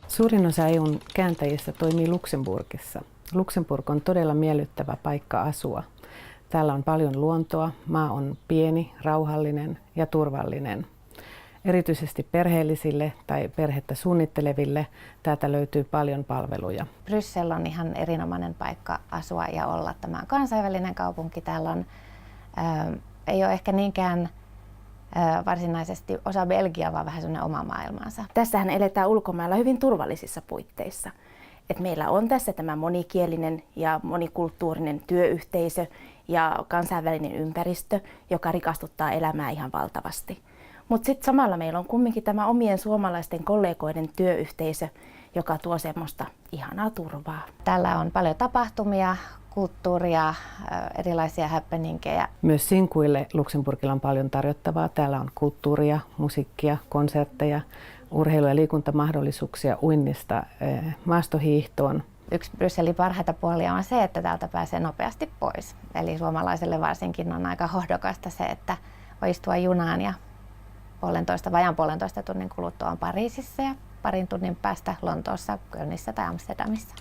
Suurin osa EUn kääntäjistä toimii Luxemburgissa. Luxemburg on todella miellyttävä paikka asua. Täällä on paljon luontoa, maa on pieni, rauhallinen ja turvallinen. Erityisesti perheellisille tai perhettä suunnitteleville täältä löytyy paljon palveluja. Bryssel on ihan erinomainen paikka asua ja olla. Tämä on kansainvälinen kaupunki. Täällä on, ei ole ehkä niinkään varsinaisesti osa Belgiaa, vaan vähän sellainen oma maailmansa. Tässähän eletään ulkomailla hyvin turvallisissa puitteissa. Et meillä on tässä tämä monikielinen ja monikulttuurinen työyhteisö ja kansainvälinen ympäristö, joka rikastuttaa elämää ihan valtavasti. Mutta sitten samalla meillä on kumminkin tämä omien suomalaisten kollegoiden työyhteisö, joka tuo semmoista ihanaa turvaa. Täällä on paljon tapahtumia, kulttuuria, erilaisia happeningejä. Myös sinkuille Luxemburgilla on paljon tarjottavaa. Täällä on kulttuuria, musiikkia, konsertteja, urheilu- ja liikuntamahdollisuuksia uinnista maastohiihtoon. Yksi Brysselin parhaita puolia on se, että täältä pääsee nopeasti pois. Eli suomalaiselle varsinkin on aika hohdokasta se, että voi istua junaan ja vajaan puolentoista tunnin kuluttua on Pariisissa ja parin tunnin päästä Lontoossa, Kölnissä tai Amsterdamissa.